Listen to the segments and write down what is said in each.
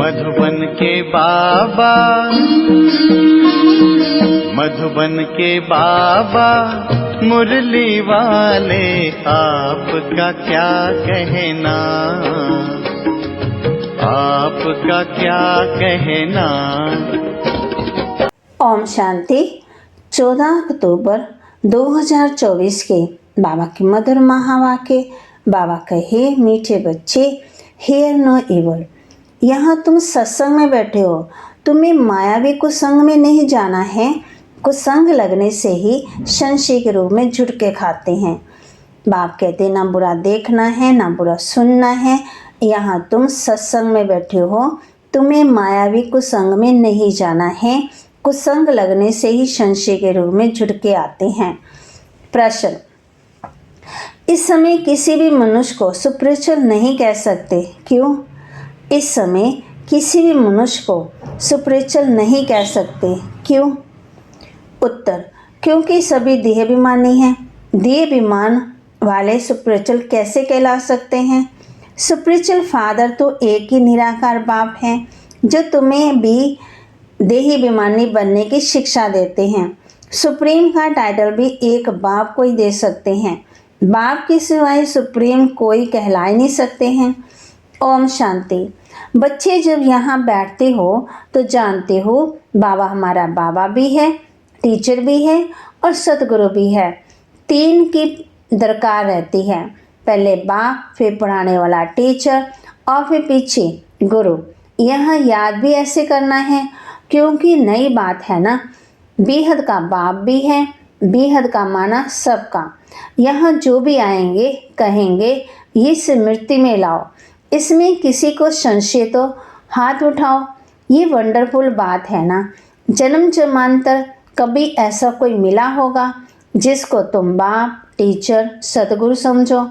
मधुबन के बाबा, मधुबन के बाबा मुरली वाले, आपका क्या कहना, आपका क्या कहना। ओम शांति। 14 अक्टूबर 2024 के बाबा के मधुर महावाक्य। बाबा कहे, मीठे बच्चे, हियर नो इवल। यहाँ तुम सत्संग में बैठे हो, तुम्हें मायावी कुसंग में नहीं जाना है। कुसंग लगने से ही संशय के रूप में झुटके खाते हैं। बाप कहते ना बुरा देखना है ना बुरा सुनना है। यहाँ तुम सत्संग में बैठे हो, तुम्हें मायावी कुसंग में नहीं जाना है। कुसंग लगने से ही संशय के रूप में झुटके आते हैं। प्रश्न, इस समय किसी भी मनुष्य को स्पिरिचुअल नहीं कह सकते, क्यों? इस समय किसी भी मनुष्य को स्पिरिचुअल नहीं कह सकते, क्यों? उत्तर, क्योंकि सभी देहाभिमानी हैं। देहाभिमान वाले स्पिरिचुअल कैसे कहला सकते हैं? स्पिरिचुअल फादर तो एक ही निराकार बाप हैं, जो तुम्हें भी देहाभिमानी बनने की शिक्षा देते हैं। सुप्रीम का टाइटल भी एक बाप को ही दे सकते हैं। बाप के सिवाय सुप्रीम कोई कहला ही नहीं सकते हैं। ओम शांति। बच्चे जब यहाँ बैठते हो तो जानते हो बाबा हमारा बाबा भी है, टीचर भी है और सतगुरु भी है। तीन की दरकार रहती है, पहले बाप, फिर पढ़ाने वाला टीचर और फिर पीछे गुरु। यहाँ याद भी ऐसे करना है, क्योंकि नई बात है ना। बेहद का बाप भी है, बेहद का माना सबका। यहाँ जो भी आएंगे कहेंगे ये स्मृति में लाओ। इसमें किसी को संशय तो हाथ उठाओ। ये वंडरफुल बात है ना। जन्म जन्मांतर कभी ऐसा कोई मिला होगा जिसको तुम बाप, टीचर, सतगुरु समझो,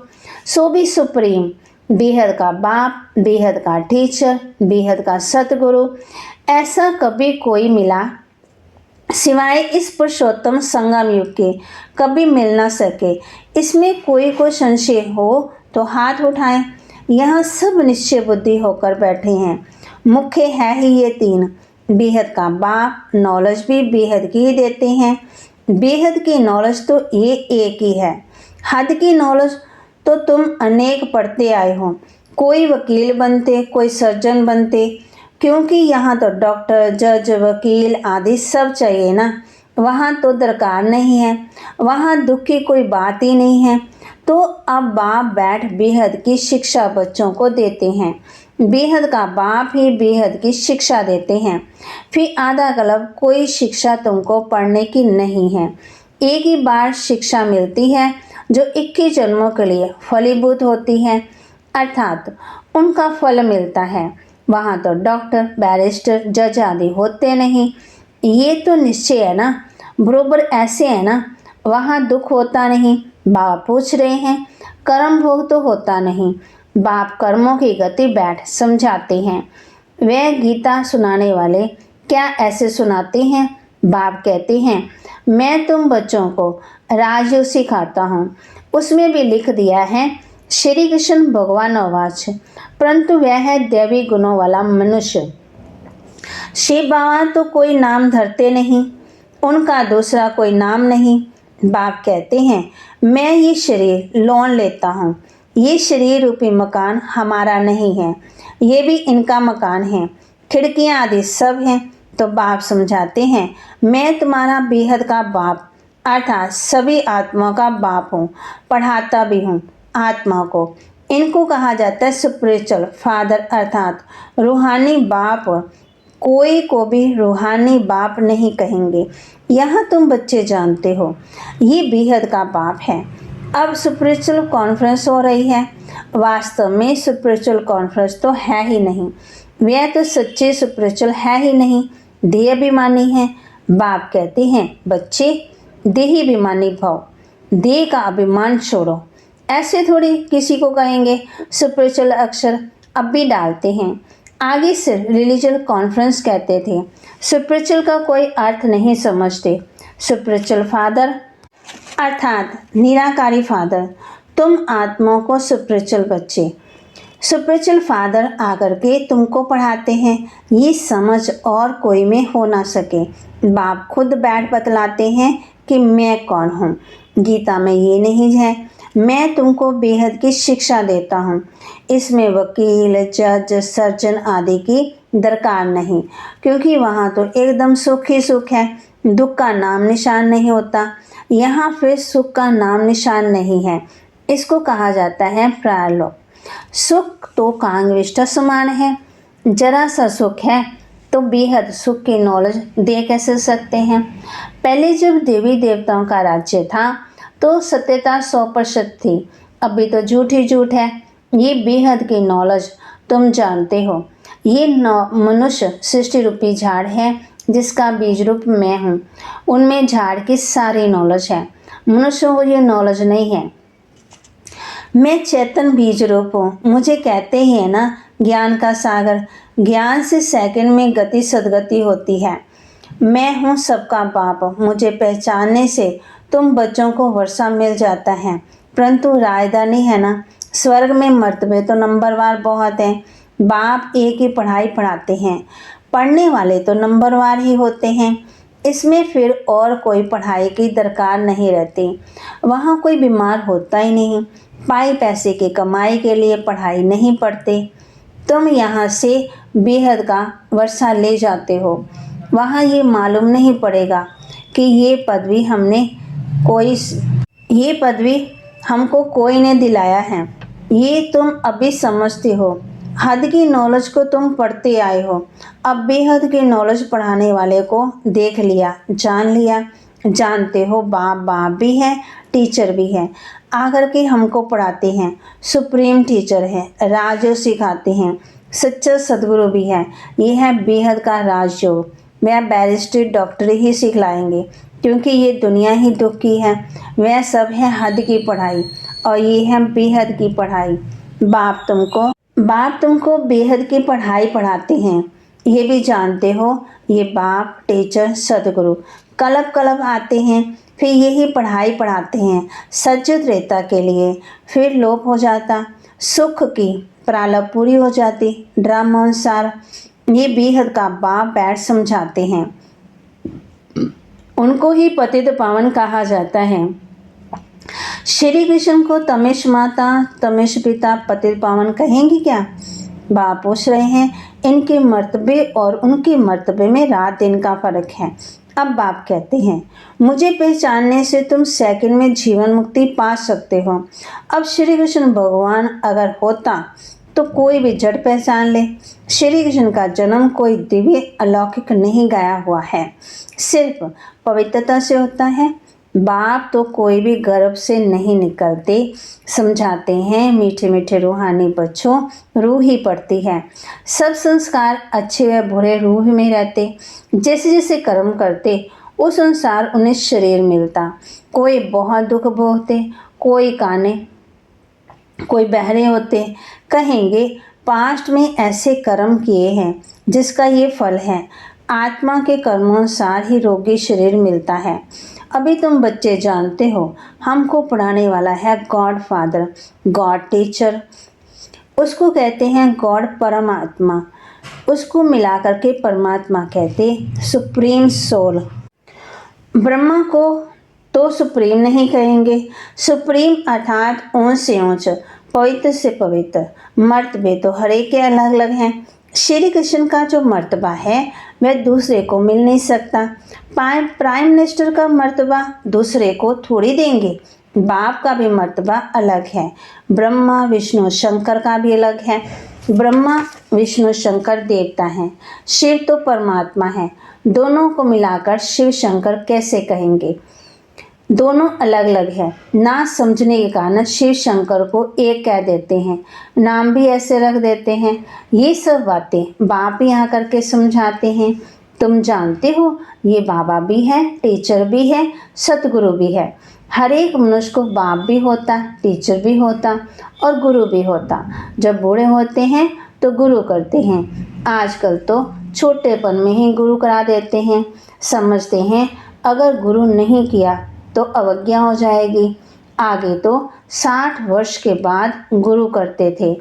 सो भी सुप्रीम, बेहद का बाप, बेहद का टीचर, बेहद का सतगुरु, ऐसा कभी कोई मिला सिवाय इस पुरुषोत्तम संगम युग के कभी मिल ना सके। इसमें कोई को संशय हो तो हाथ उठाएं। यहाँ सब निश्चय बुद्धि होकर बैठे हैं। मुख्य है ही ये तीन। बेहद का बाप नॉलेज भी बेहद की ही देते हैं। बेहद की नॉलेज तो ये एक ही है। हद की नॉलेज तो तुम अनेक पढ़ते आए हो। कोई वकील बनते, कोई सर्जन बनते, क्योंकि यहाँ तो डॉक्टर, जज, वकील आदि सब चाहिए ना। वहाँ तो दरकार नहीं है, वहाँ दुख की कोई बात ही नहीं है। तो अब बाप बैठ बेहद की शिक्षा बच्चों को देते हैं। बेहद का बाप ही बेहद की शिक्षा देते हैं। फिर आधा कलब कोई शिक्षा तुमको पढ़ने की नहीं है। एक ही बार शिक्षा मिलती है जो 21 जन्मों के लिए फलीभूत होती है, अर्थात उनका फल मिलता है। वहाँ तो डॉक्टर, बैरिस्टर, जज आदि होते नहीं। ये तो निश्चय है ना। बरोबर ऐसे है ना। वहाँ दुख होता नहीं। बाबा पूछ रहे हैं, कर्म भोग तो होता नहीं। बाप कर्मों की गति बैठ समझाते हैं। वे गीता सुनाने वाले क्या ऐसे सुनाते हैं? बाप कहते हैं, मैं तुम बच्चों को राजयोग सिखाता हूँ। उसमें भी लिख दिया है श्री कृष्ण भगवान आवाज, परंतु वह है दैवी गुणों वाला मनुष्य। शिव बाबा तो कोई नाम धरते नहीं, उनका दूसरा कोई नाम नहीं। बाप कहते हैं, मैं ये शरीर लोन लेता हूँ। ये शरीर रूपी मकान हमारा नहीं है, ये भी इनका मकान है। खिड़कियाँ आदि सब हैं। तो बाप समझाते हैं, मैं तुम्हारा बेहद का बाप अर्थात सभी आत्माओं का बाप हूँ। पढ़ाता भी हूँ आत्मा को। इनको कहा जाता है स्पिरिचुअल फादर अर्थात रूहानी बाप। कोई को भी रूहानी बाप नहीं कहेंगे। यहाँ तुम बच्चे जानते हो ये बेहद का बाप है। अब स्पिरिचुअल कॉन्फ्रेंस हो रही है। वास्तव में स्पिरिचुअल कॉन्फ्रेंस तो है ही नहीं। वह तो सच्चे स्पिरिचुअल है ही नहीं, देहाभिमानी है। बाप कहते हैं, बच्चे देहाभिमानी भव, देह का अभिमान छोड़ो। ऐसे थोड़ी किसी को कहेंगे। स्पिरिचुअल अक्षर अब भी डालते हैं। आगे से रिलीजियल कॉन्फ्रेंस कहते थे। स्पिरिचुअल का कोई अर्थ नहीं समझते। स्पिरिचुअल फादर अर्थात निराकारी फादर। तुम आत्माओं को स्पिरिचुअल बच्चे। स्पिरिचुअल फादर आकर के तुमको पढ़ाते हैं, ये समझ और कोई में हो ना सके। बाप खुद बैठ बतलाते हैं कि मैं कौन हूँ। गीता में ये नहीं है, मैं तुमको बेहद की शिक्षा देता हूँ। इसमें वकील, जज, सर्जन आदि की दरकार नहीं, क्योंकि वहाँ तो एकदम सुख ही सुख है, दुख का नाम निशान नहीं होता। यहाँ फिर सुख का नाम निशान नहीं है। इसको कहा जाता है प्रारलोक। सुख तो कांगविष्ठा समान है। जरा सा सुख है तो बेहद सुख की नॉलेज दे कैसे सकते हैं। पहले जब देवी देवताओं का राज्य था तो सत्यता 100% थी, अभी तो झूठ ही झूठ है। ये बेहद की नॉलेज तुम जानते हो। ये मनुष्य सृष्टि रूपी झाड़ है जिसका बीज रूप मैं हूँ। उनमें झाड़ की सारी नॉलेज है, मनुष्यों को ये नॉलेज नहीं है। मैं चेतन बीज रूप हूँ। मुझे कहते ही है ना, ज्ञान का सागर। ज्ञान से सेकंड में गति सदगति होती है। मैं हूँ सबका बाप। मुझे पहचानने से तुम बच्चों को वर्षा मिल जाता है, परंतु राजधानी है ना, स्वर्ग में मर्तबे तो नंबरवार बहुत हैं। बाप एक ही पढ़ाई पढ़ाते हैं, पढ़ने वाले तो नंबरवार ही होते हैं। इसमें फिर और कोई पढ़ाई की दरकार नहीं रहती। वहाँ कोई बीमार होता ही नहीं। पाई पैसे की कमाई के लिए पढ़ाई नहीं पढ़ते। तुम यहाँ से बेहद का वर्षा ले जाते हो, वहाँ ये मालूम नहीं पड़ेगा कि ये पदवी हमको कोई ने दिलाया है। ये तुम अभी समझते हो। हद की नॉलेज को तुम पढ़ते आए हो। अब बेहद की नॉलेज पढ़ाने वाले को देख लिया, जान लिया। जानते हो बाप बाप भी है, टीचर भी है। आकर के हमको पढ़ाते हैं। सुप्रीम टीचर है, राजयोग सिखाते हैं। सच्चा सदगुरु भी है। ये है बेहद का राजयोग। वह बैरिस्टर डॉक्टरी ही सिखलाएंगे, क्योंकि ये दुनिया ही दुख की है। वह सब है हद की पढ़ाई और ये है बेहद की पढ़ाई। बाप तुमको बेहद की पढ़ाई पढ़ाते हैं, ये भी जानते हो। ये बाप, टीचर, सदगुरु कलब कलब आते हैं, फिर यही पढ़ाई पढ़ाते हैं सच्चित रेता के लिए। फिर लोप हो जाता, सुख की प्रालप पूरी हो जाती। ड्रामा अनुसार ये बेहद का बाप बैठ समझाते हैं। उनको ही पतित पावन कहा जाता है। श्री कृष्ण को तमेश माता, तमेश पिता, पतित पावन कहेंगे क्या? बाप पूछ रहे हैं। इनके मर्तबे और उनके मर्तबे में रात दिन का फर्क है। अब बाप कहते हैं, मुझे पहचानने से तुम सेकंड में जीवन मुक्ति पा सकते हो। अब श्री कृष्ण भगवान अगर होता तो कोई भी जड़ पहचान ले। श्री कृष्ण का जन्म कोई दिव्य अलौकिक नहीं गाया हुआ है, सिर्फ पवित्रता से होता है। बाप तो कोई भी गर्भ से नहीं निकलते। समझाते हैं, मीठे मीठे रूहानी बच्चों, रूह ही पड़ती है। सब संस्कार अच्छे व बुरे रूह में रहते। जैसे जैसे कर्म करते उस अनुसार उन्हें शरीर मिलता। कोई बहुत दुख भोगते, कोई काने, कोई बहरे होते। कहेंगे पास्ट में ऐसे कर्म किए हैं जिसका ये फल है। आत्मा के कर्मानुसार ही रोगी शरीर मिलता है। अभी तुम बच्चे जानते हो, हमको पढ़ाने वाला है गॉड फादर, गॉड टीचर। उसको कहते हैं गॉड परमात्मा। उसको मिला करके परमात्मा कहते, सुप्रीम सोल। ब्रह्मा को तो सुप्रीम नहीं कहेंगे। सुप्रीम अर्थात ऊंच से ऊंच, पवित्र से पवित्र। मर्तबे तो हर एक के अलग अलग हैं। श्री कृष्ण का जो मर्तबा है वह दूसरे को मिल नहीं सकता। प्राइम मिनिस्टर का मर्तबा दूसरे को थोड़ी देंगे। बाप का भी मर्तबा अलग है। ब्रह्मा विष्णु शंकर का भी अलग है। ब्रह्मा विष्णु शंकर देवता हैं, शिव तो परमात्मा है। दोनों को मिलाकर शिव शंकर कैसे कहेंगे? दोनों अलग अलग है। ना समझने के कारण शिव शंकर को एक कह देते हैं, नाम भी ऐसे रख देते हैं। ये सब बातें बाप ही आकर के समझाते हैं। तुम जानते हो, ये बाबा भी है, टीचर भी है, सतगुरु भी है। हर एक मनुष्य को बाप भी होता, टीचर भी होता और गुरु भी होता। जब बूढ़े होते हैं तो गुरु करते हैं। आजकल तो छोटेपन में ही गुरु करा देते हैं। समझते हैं अगर गुरु नहीं किया तो अवज्ञा हो जाएगी। आगे तो 60 वर्ष के बाद गुरु करते थे।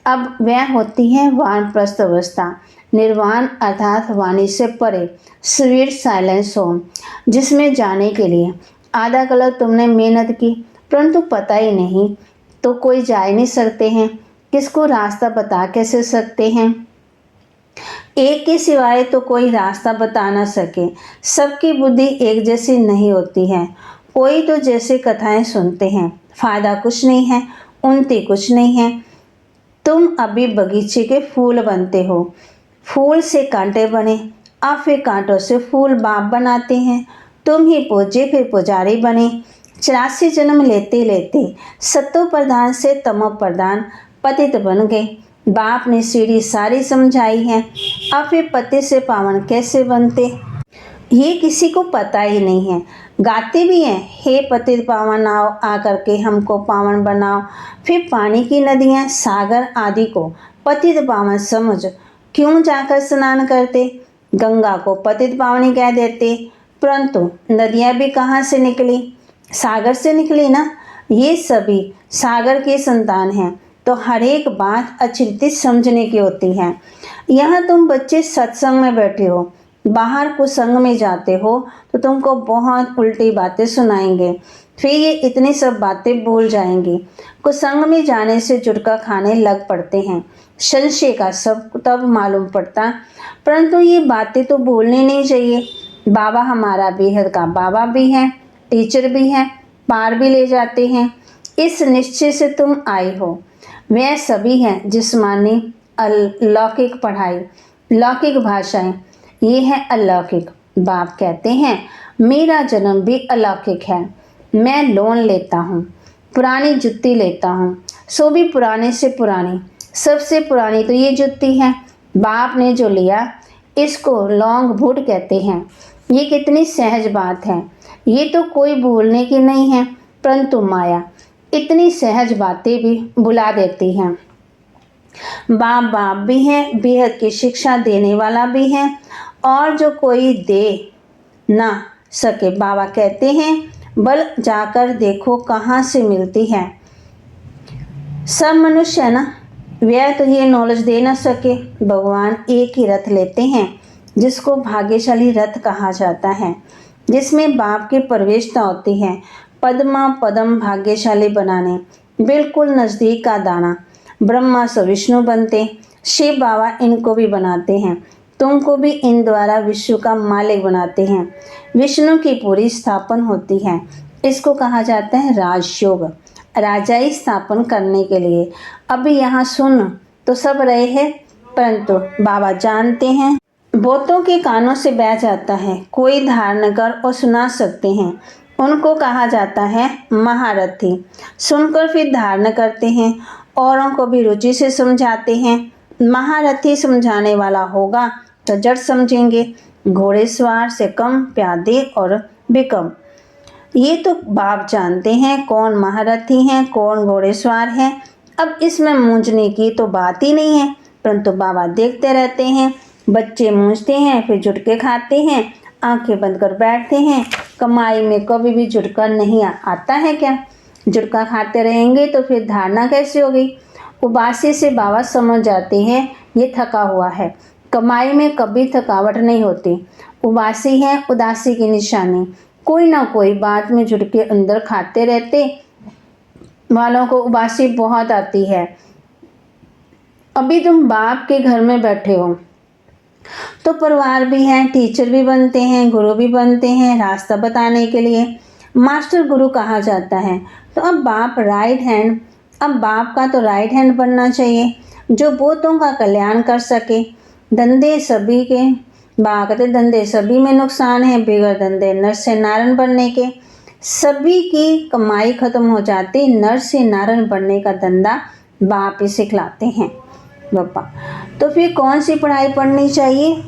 अब वह होती है वानप्रस्थ अवस्था, निर्वाण अर्थात वाणी से परे, स्वीट साइलेंस होम, जिसमें जाने के लिए आधा कलक तुमने मेहनत की परंतु पता ही नहीं, तो कोई जा ही नहीं सकते हैं, किसको रास्ता बता कैसे सकते हैं। एक के सिवाय तो कोई रास्ता बता ना सके, सबकी बुद्धि एक जैसी नहीं होती है। कोई तो जैसे कथाएं सुनते हैं, फायदा कुछ नहीं है, उन्नति कुछ नहीं है। तुम अभी बगीचे के फूल बनते हो, फूल से कांटे बने, अब फिर कांटों से फूल बाप बनाते हैं। तुम ही पूजे फिर पुजारी बने, 84 जन्म लेते लेते सतो प्रधान से तमो प्रधान पतित बन गए। बाप ने सीढ़ी सारी समझाई है, अब फिर पति से पावन कैसे बनते, ये किसी को पता ही नहीं है। गाते भी हैं, हे पतित पावन आओ आकर के हमको पावन बनाओ। फिर पानी की नदियाँ सागर आदि को पतित पावन समझ क्यों जाकर स्नान करते, गंगा को पतित पावनी कह देते। परंतु नदियाँ भी कहाँ से निकली, सागर से निकली ना। ये सभी सागर की संतान हैं, तो हर एक बात अच्छी रीति समझने की होती है। यहाँ तुम बच्चे सत्संग में बैठे हो, बाहर कुसंग में जाते हो तो तुमको बहुत उल्टी बातें सुनाएंगे, फिर ये इतनी सब बातें भूल जाएंगे। कुसंग में जाने से जुटका खाने लग पड़ते हैं, संशय का सब तब मालूम पड़ता, परंतु ये बातें तो भूलनी नहीं चाहिए। बाबा हमारा बेहद का बाबा भी है, टीचर भी है, पार भी ले जाते हैं। इस निश्चय से तुम आए हो। वह सभी हैं जिस्मानी अलौकिक पढ़ाई, लौकिक भाषाएं, ये है अलौकिक। बाप कहते हैं मेरा जन्म भी अलौकिक है। मैं लोन लेता हूँ, पुरानी जुत्ती लेता हूँ, सो भी पुराने से पुरानी, सबसे पुरानी तो ये जुत्ती है। बाप ने जो लिया इसको लॉन्ग बूट कहते हैं। ये कितनी सहज बात है, ये तो कोई भूलने की नहीं है, परंतु माया इतनी सहज बातें भी भुला देती हैं। बाप बाप भी हैं, बेहद की शिक्षा देने वाला भी है, और जो कोई दे ना सके, बाबा कहते हैं बल जाकर देखो कहाँ से मिलती है। सब मनुष्य है ना, वह तो ये नॉलेज दे ना सके। भगवान एक ही रथ लेते हैं जिसको भाग्यशाली रथ कहा जाता है, जिसमें बाप की प्रवेशता होती है। पद्मा पदम भाग्यशाली बनाने, बिल्कुल नज़दीक का दाना, ब्रह्मा से विष्णु बनते, शिव बाबा इनको भी बनाते हैं, तुमको भी इन द्वारा विश्व का मालिक बनाते हैं। विष्णु की पूरी स्थापन होती है, इसको कहा जाता है राजयोग, राजाई स्थापन करने के लिए। अभी यहाँ सुन तो सब रहे हैं, परंतु बाबा जानते हैं बहुतों के कानों से बह जाता है, कोई धारण कर और सुना सकते हैं। उनको कहा जाता है महारथी, सुनकर फिर धारण करते हैं, औरों को भी रुचि से समझाते हैं। महारथी समझाने वाला होगा तो जड़ समझेंगे, घोड़ेसवार से कम प्यादे और बिकम। ये तो बाप जानते हैं कौन महारथी हैं, कौन घोड़ेसवार हैं। अब इसमें मूंझने की तो बात ही नहीं है, परंतु बाबा देखते रहते हैं। बच्चे मूंझते हैं, फिर झुटके खाते हैं, आंखें बंद कर बैठते हैं। कमाई में कभी भी झुटका नहीं आता है क्या? झुटका खाते रहेंगे तो फिर धारणा कैसे होगी? उबासी से बाबा समझ जाते हैं ये थका हुआ है। कमाई में कभी थकावट नहीं होती, उबासी है उदासी की निशानी। कोई ना कोई बात में झुटके अंदर खाते रहते वालों को उबासी बहुत आती है। अभी तुम बाप के घर में बैठे हो तो परिवार भी है, टीचर भी बनते हैं, गुरु भी बनते हैं, रास्ता बताने के लिए मास्टर गुरु कहा जाता है। तो अब बाप राइट हैंड, अब बाप का तो राइट हैंड बनना चाहिए जो बहुतों का कल्याण कर सके। धंधे सभी के, बाप कहते धंधे सभी में नुकसान है, बिगड़ धंधे नर से नारायण बनने के। सभी की कमाई खत्म हो जाती, नर से नारायण बनने का धंधा बाप ही सिखलाते हैं बापा। तो फिर कौन सी पढ़ाई पढ़नी चाहिए?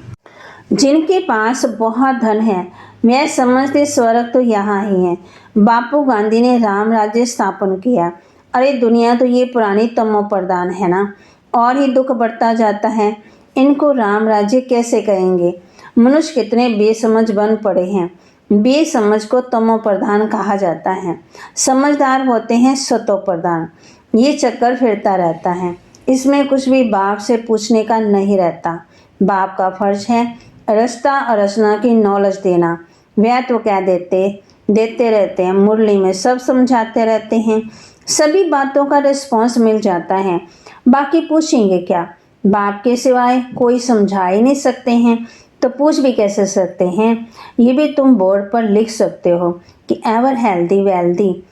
जिनके पास बहुत धन है वह समझते स्वर्ग तो यहाँ ही है। बापू गांधी ने राम राज्य स्थापन किया। अरे दुनिया तो ये पुरानी तमो प्रधान है ना, और ही दुख बढ़ता जाता है। इनको राम राज्य कैसे कहेंगे? मनुष्य कितने बेसमझ बन पड़े हैं। बेसमझ को तमो प्रधान कहा जाता है, समझदार होते हैं सतो प्रधान। ये चक्कर फिरता रहता है। इसमें कुछ भी बाप से पूछने का नहीं रहता। बाप का फर्ज है रचता और रचना की नॉलेज देना। वह तो क्या देते रहते हैं, मुरली में सब समझाते रहते हैं, सभी बातों का रिस्पॉन्स मिल जाता है। बाकी पूछेंगे क्या? बाप के सिवाय कोई समझा ही नहीं सकते हैं, तो पूछ भी कैसे सकते हैं? ये भी तुम बोर्ड पर लिख सकते हो कि एवर हेल्दी वेल्दी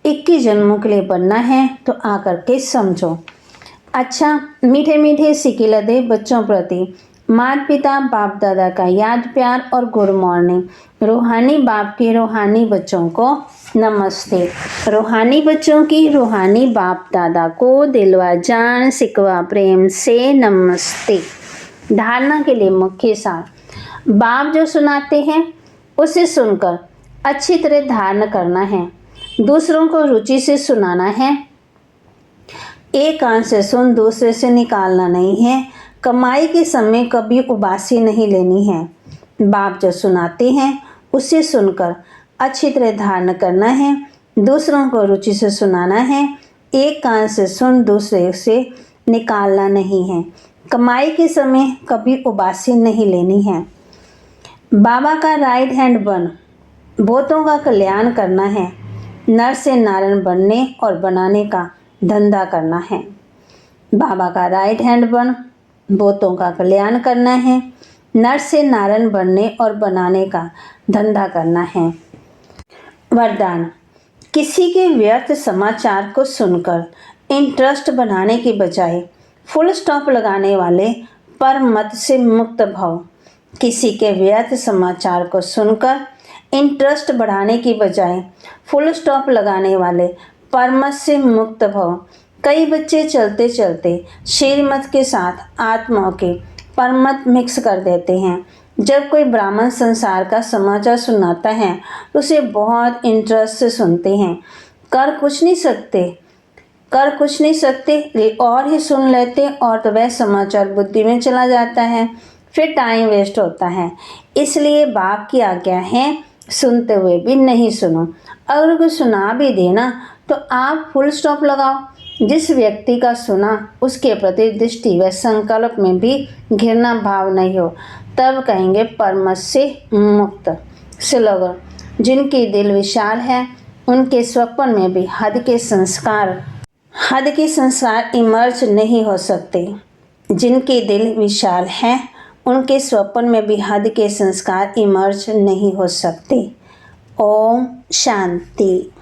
21 जन्मों के लिए बनना है तो आकर के समझो। अच्छा, मीठे मीठे सिकिलदे बच्चों प्रति माता पिता बाप दादा का याद प्यार और गुड मॉर्निंग। रूहानी बाप के रूहानी बच्चों को नमस्ते। रूहानी बच्चों की रूहानी बाप दादा को दिलवा जान सिकवा प्रेम से नमस्ते। धारणा के लिए मुख्य सार, बाप जो सुनाते हैं उसे सुनकर अच्छी तरह धारण करना है, दूसरों को रुचि से सुनाना है, एक कान से सुन दूसरे से निकालना नहीं है, कमाई के समय कभी उबासी नहीं लेनी है। बाप जो सुनाते हैं उसे सुनकर अच्छी तरह धारण करना है, दूसरों को रुचि से सुनाना है, एक कान से सुन दूसरे से निकालना नहीं है, कमाई के समय कभी उबासी नहीं लेनी है। बाबा का राइट हैंड बन बहुतों का कल्याण करना है, नर से नारायण बनने और बनाने का धंधा करना है। बाबा का राइट हैंड बन बहुतों का कल्याण करना है, नर से नारायण बनने और बनाने का धंधा करना है। वरदान, किसी के व्यर्थ समाचार को सुनकर इंटरेस्ट बनाने के बजाय फुल स्टॉप लगाने वाले परम मत से मुक्त भव। किसी के व्यर्थ समाचार को सुनकर इंटरेस्ट बढ़ाने की बजाय फुल स्टॉप लगाने वाले परमत से मुक्त भव। कई बच्चे चलते चलते श्रीमत के साथ आत्माओं के परमत मिक्स कर देते हैं। जब कोई ब्राह्मण संसार का समाचार सुनाता है तो उसे बहुत इंटरेस्ट से सुनते हैं। कर कुछ नहीं सकते और ही सुन लेते और तो वह समाचार बुद्धि में चला जाता है, फिर टाइम वेस्ट होता है। इसलिए बाप की आज्ञा है सुनते हुए भी नहीं सुनो। अगर कोई सुना भी देना तो आप फुल स्टॉप लगाओ। जिस व्यक्ति का सुना उसके प्रति दृष्टि व संकल्प में भी घृणा भाव नहीं हो, तब कहेंगे परमत से मुक्त। स्लोगन, जिनकी दिल विशाल है उनके स्वप्न में भी हद के संस्कार इमर्ज नहीं हो सकते। जिनके दिल विशाल है उनके स्वप्न में भी हद के संस्कार इमर्ज नहीं हो सकते। ओम शांति।